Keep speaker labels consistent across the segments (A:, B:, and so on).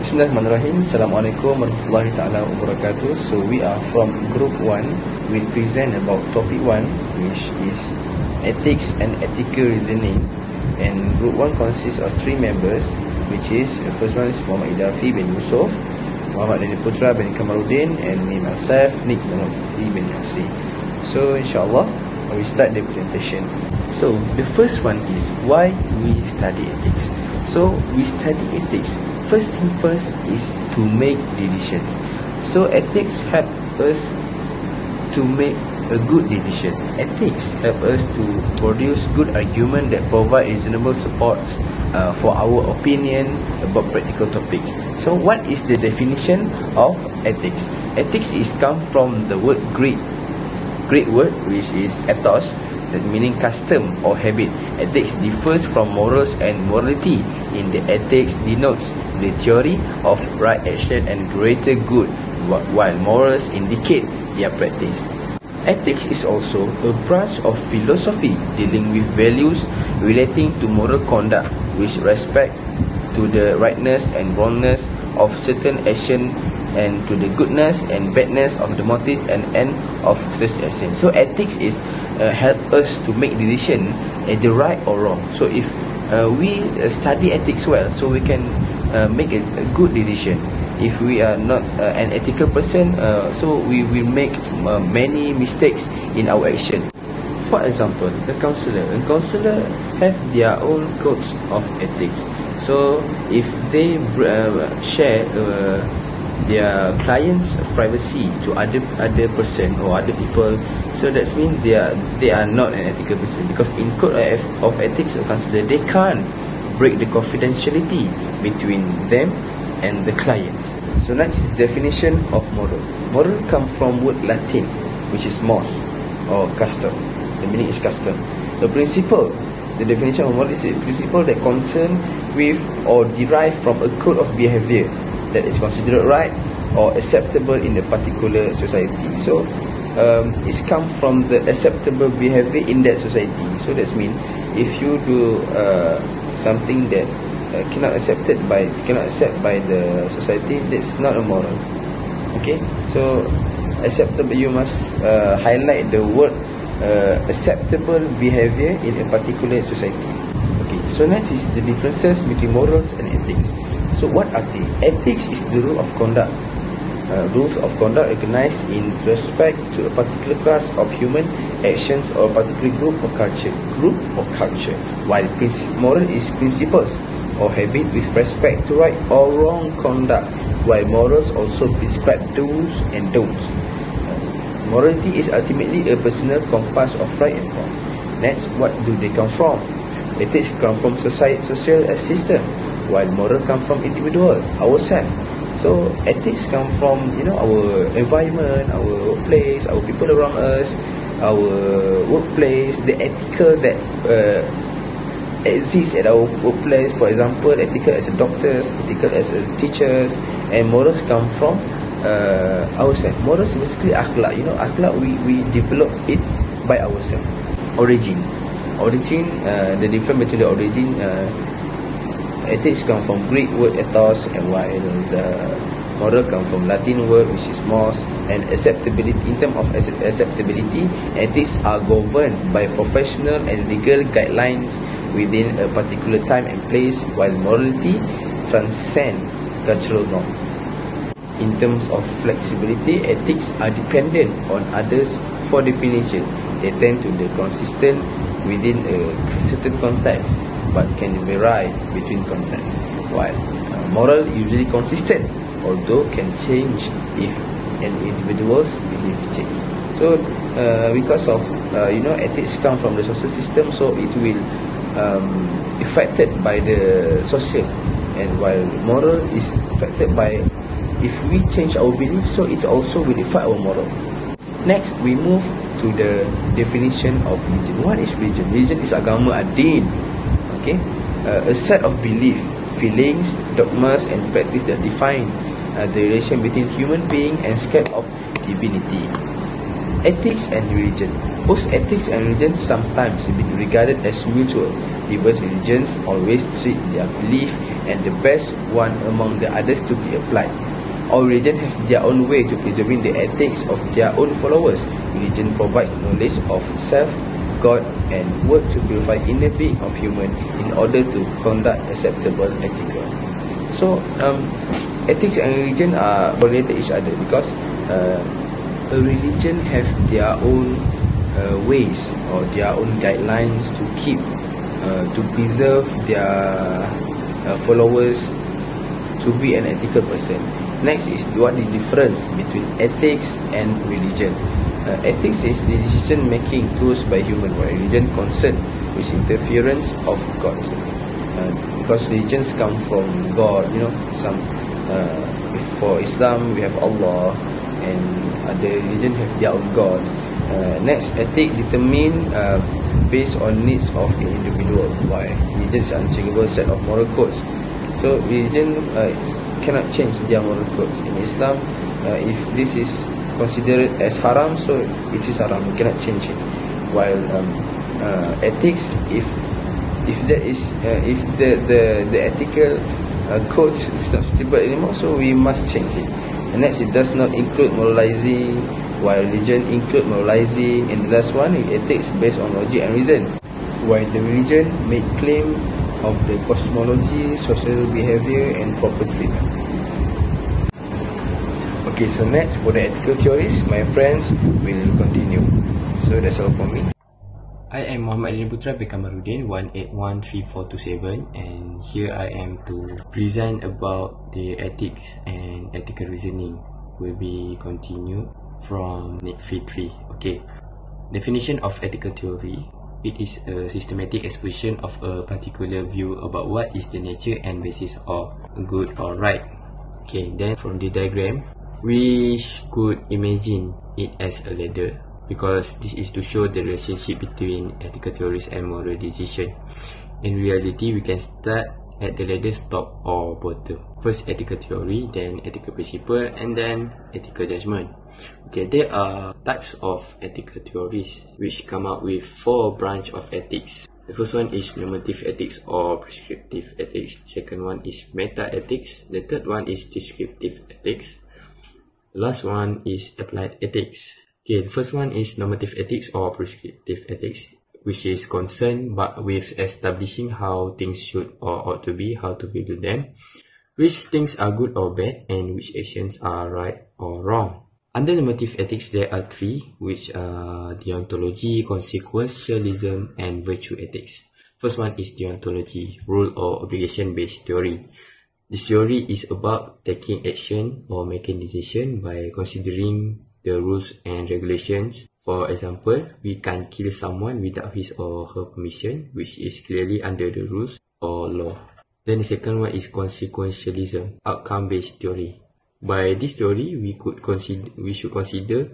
A: Bismillahirrahmanirrahim. Assalamualaikum warahmatullahi ta'ala wabarakatuh. So we are from group 1. We'll present about topic 1, which is ethics and ethical reasoning. And group 1 consists of 3 members, which is the first one is Muhammad Idhafi bin Yusoff, Muhammad Putra bin Kamaruddin, and me myself, Nick bin Asri. So inshallah we start the presentation. So the first one is why we study ethics. So we study ethics. First thing first is to make decisions. So ethics help us to make a good decision. Ethics help us to produce good argument that provide reasonable support for our opinion about practical topics. So what is the definition of ethics? Ethics is come from the word Greek word, which is ethos, that meaning custom or habit. Ethics differs from morals and morality. In the ethics denotes the theory of right action and greater good, while morals indicate their practice. Ethics is also a branch of philosophy dealing with values relating to moral conduct, with respect to the rightness and wrongness of certain action and to the goodness and badness of the motives and end of such action. So ethics is help us to make decision at the right or wrong. So if we study ethics well, so we can make a good decision. If we are not an ethical person, so we will make many mistakes in our action. For example, a counselor have their own codes of ethics. So if they share their clients' privacy to other person or other people, so that means they are not an ethical person, because in code of ethics of counselor, they can't break the confidentiality between them and the clients. So next is definition of moral. Moral come from word Latin, which is mos or custom. The meaning is custom. The principle, the definition of moral is a principle that concern with or derived from a code of behavior that is considered right or acceptable in a particular society. So it's come from the acceptable behavior in that society. So that means if you do something that cannot accept by the society, that's not a moral. Okay, so acceptable, you must highlight the word acceptable behavior in a particular society. Okay, so next is the differences between morals and ethics. So what are they? Ethics is the rule of conduct. Rules of conduct recognized in respect to a particular class of human actions or a particular group or culture. While moral is principles or habit with respect to right or wrong conduct, while morals also prescribe do's and don'ts. Morality is ultimately a personal compass of right and wrong. Next, what do they come from? Ethics come from social system, while moral come from individual, ourselves. So ethics come from our environment, our workplace, our people around us, our workplace, the ethical that exists at our workplace. For example, ethical as a doctors, ethical as a teachers, and morals come from ourselves. Morals basically akhlak. Akhlak we develop it by ourselves. Origin, the difference between the origin. Ethics come from Greek word ethos, and while the moral come from Latin word, which is mos. And acceptability, in terms of acceptability, ethics are governed by professional and legal guidelines within a particular time and place, while morality transcends cultural norm. In terms of flexibility, ethics are dependent on others for definition. They tend to be consistent within a certain context, but can vary between contexts, while moral usually consistent, although can change if an individual's belief change. So because of ethics come from the social system, so it will affected by the social, and while moral is affected by if we change our belief, so it also will affect our moral. Next, we move to the definition of religion. What is religion? Religion is agama ad-din. Okay, a set of belief, feelings, dogmas, and practice that define the relation between human being and scope of divinity. Ethics and religion. Both ethics and religion sometimes be regarded as mutual. Diverse religions always treat their belief and the best one among the others to be applied. All religions have their own way to preserving the ethics of their own followers. Religion provides knowledge of self, God, and work to purify inner being of human in order to conduct acceptable ethical. So, ethics and religion are related each other because a religion have their own ways or their own guidelines to keep, to preserve their followers to be an ethical person. Next is what the difference between ethics and religion. Ethics is the decision making tools by human, while religion concerned with interference of God. Because religions come from God, some for Islam we have Allah, and other religion have their own God. Next, ethics determined based on needs of the individual, while religion is an unchangeable set of moral codes. So religion cannot change their moral codes. In Islam, if this is considered as haram, so it is haram, you cannot change it. While ethics, if that is if the ethical codes is not suitable anymore, so we must change it. And next, it does not include moralizing, while religion include moralizing. And the last one is ethics based on logic and reason, while the religion make claim of the cosmology, social behavior, and proper treatment. Okay, so next for the ethical theories, my friends will continue. So that's all for me.
B: I am Putra bin Kamaruddin 1813427, and here I am to present about the ethics and ethical reasoning. Will be continued from Fitri. Okay, definition of ethical theory. It is a systematic expression of a particular view about what is the nature and basis of good or right. Okay, then from the diagram, we could imagine it as a ladder, because this is to show the relationship between ethical theories and moral decision. In reality, we can start at the ladder's top or bottom. First ethical theory, then ethical principle, and then ethical judgment. Okay, there are types of ethical theories which come up with 4 branches of ethics. The first one is normative ethics or prescriptive ethics. The second one is meta ethics. The third one is descriptive ethics. The last one is applied ethics. Okay, the first one is normative ethics or prescriptive ethics, which is concerned with establishing how things should or ought to be, how to value them, which things are good or bad, and which actions are right or wrong. Under normative ethics, there are 3, which are deontology, consequentialism, and virtue ethics. First one is deontology, rule or obligation-based theory. This theory is about taking action or making decision by considering the rules and regulations. For example, we can't kill someone without his or her permission, which is clearly under the rules or law. Then the second one is consequentialism, outcome-based theory. By this theory, we should consider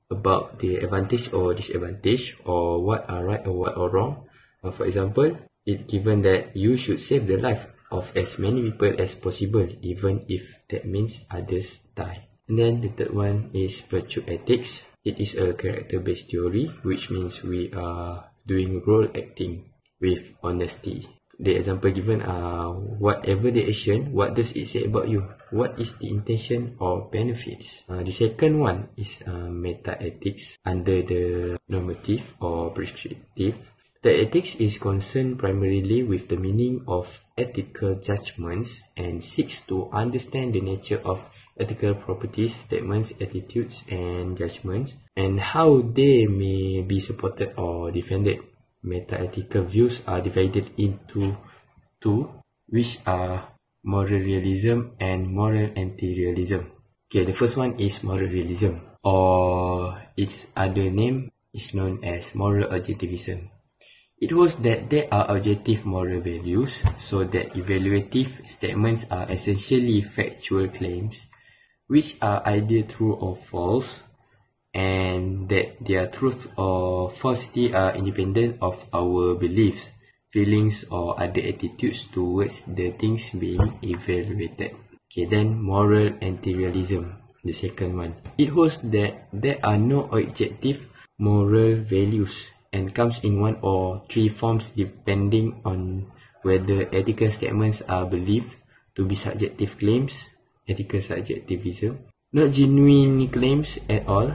B: about the advantage or disadvantage, or what are right or what are wrong. For example, it given that you should save the life of as many people as possible, even if that means others die. And then the third one is virtue ethics. It is a character-based theory, which means we are doing role acting with honesty. The example given are whatever the action, what does it say about you? What is the intention or benefits? The second one is meta ethics under the normative or prescriptive. The ethics is concerned primarily with the meaning of ethical judgments and seeks to understand the nature of ethical properties, statements, attitudes, and judgments, and how they may be supported or defended. Meta-ethical views are divided into 2, which are moral realism and moral anti-realism. Okay, the first one is moral realism, or its other name is known as moral objectivism. It holds that there are objective moral values, so that evaluative statements are essentially factual claims, which are either true or false, and that their truth or falsity are independent of our beliefs, feelings, or other attitudes towards the things being evaluated. Okay, then moral anti-realism, the second one. It holds that there are no objective moral values and comes in one or three forms depending on whether ethical statements are believed to be subjective claims, ethical subjectivism, not genuine claims at all,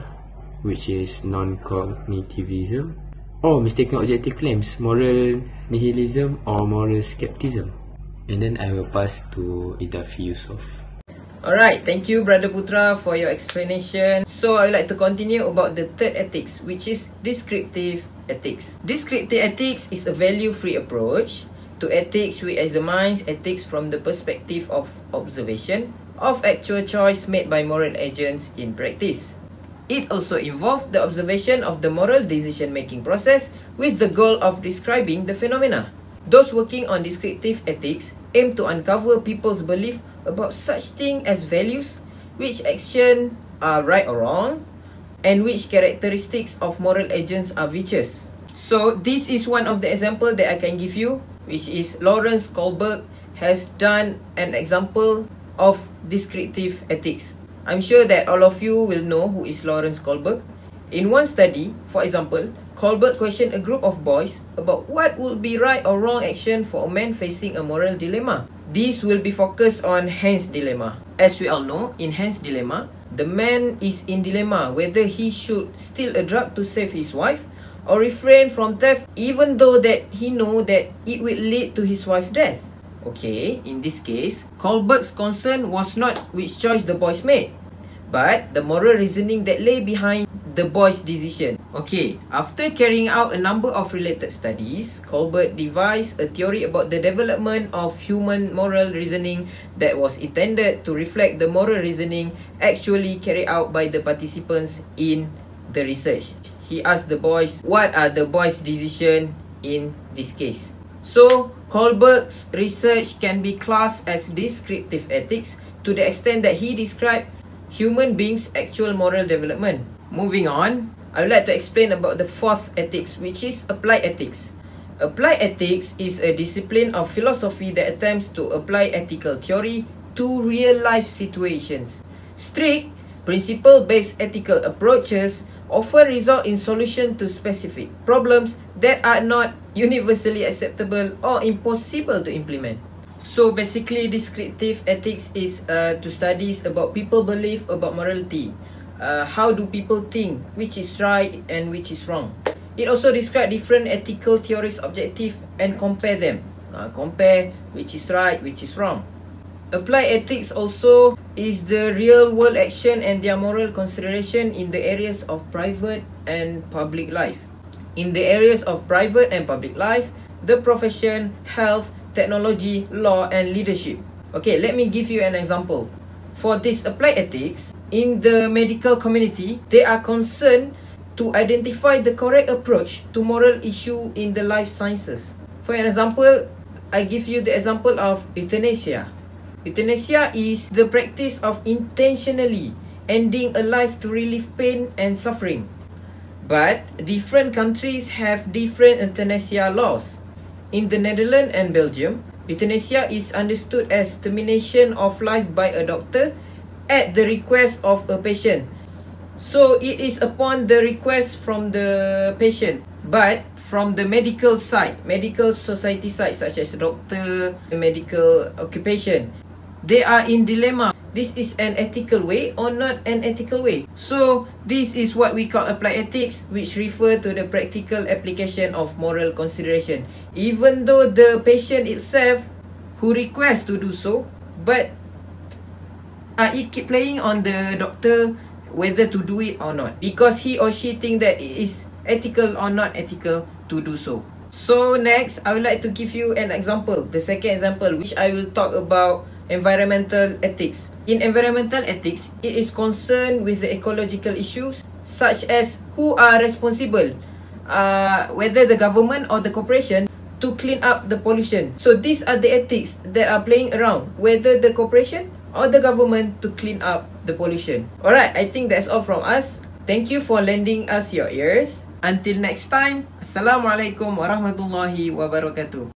B: which is non-cognitivism, or mistaken objective claims, moral nihilism or moral skepticism. And then I will pass to Idhafi Yusoff.
C: Alright, thank you Brother Putra for your explanation. So I would like to continue about the third ethics, which is descriptive ethics. Descriptive ethics is a value-free approach to ethics which examines ethics from the perspective of observation of actual choice made by moral agents in practice. It also involves the observation of the moral decision-making process with the goal of describing the phenomena. Those working on descriptive ethics aim to uncover people's belief about such things as values, which actions are right or wrong, and which characteristics of moral agents are virtuous. So this is one of the examples that I can give you, which is Lawrence Kohlberg has done an example of descriptive ethics. I'm sure that all of you will know who is Lawrence Kohlberg. In one study, for example, Kohlberg questioned a group of boys about what would be right or wrong action for a man facing a moral dilemma. This will be focused on Hans' dilemma. As we all know, in Hans' dilemma, the man is in dilemma whether he should steal a drug to save his wife or refrain from theft even though that he know that it will lead to his wife's death. Okay, in this case, Kohlberg's concern was not which choice the boys made, but the moral reasoning that lay behind the boys' decision. Okay, after carrying out a number of related studies, Kohlberg devised a theory about the development of human moral reasoning that was intended to reflect the moral reasoning actually carried out by the participants in the research. He asked the boys, what are the boys' decisions in this case? So, Kohlberg's research can be classed as descriptive ethics to the extent that he described human beings' actual moral development. Moving on, I would like to explain about the fourth ethics, which is applied ethics. Applied ethics is a discipline of philosophy that attempts to apply ethical theory to real-life situations. Strict, principle-based ethical approaches often result in solution to specific problems that are not universally acceptable or impossible to implement. So basically, descriptive ethics is to studies about people belief about morality. How do people think, which is right and which is wrong. It also describes different ethical theories objective and compare them. Compare which is right, which is wrong. Applied ethics also is the real world action and their moral consideration in the areas of private and public life. In the areas of private and public life, the profession, health, technology, law and leadership. Okay, let me give you an example. For this applied ethics, in the medical community, they are concerned to identify the correct approach to moral issue in the life sciences. For an example, I give you the example of euthanasia. Euthanasia is the practice of intentionally ending a life to relieve pain and suffering. But different countries have different euthanasia laws. In the Netherlands and Belgium, euthanasia is understood as termination of life by a doctor at the request of a patient. So it is upon the request from the patient, but from the medical side, medical society side, such as doctor, medical occupation, they are in dilemma. This is an ethical way or not an ethical way. So this is what we call applied ethics, which refer to the practical application of moral consideration. Even though the patient itself who requests to do so, but it keep playing on the doctor whether to do it or not, because he or she think that it is ethical or not ethical to do so. So next, I would like to give you an example, the second example, which I will talk about environmental ethics. In environmental ethics, it is concerned with the ecological issues such as who are responsible, whether the government or the corporation, to clean up the pollution. So these are the ethics that are playing around, whether the corporation or the government to clean up the pollution. Alright, I think that's all from us. Thank you for lending us your ears. Until next time, Assalamualaikum warahmatullahi wabarakatuh.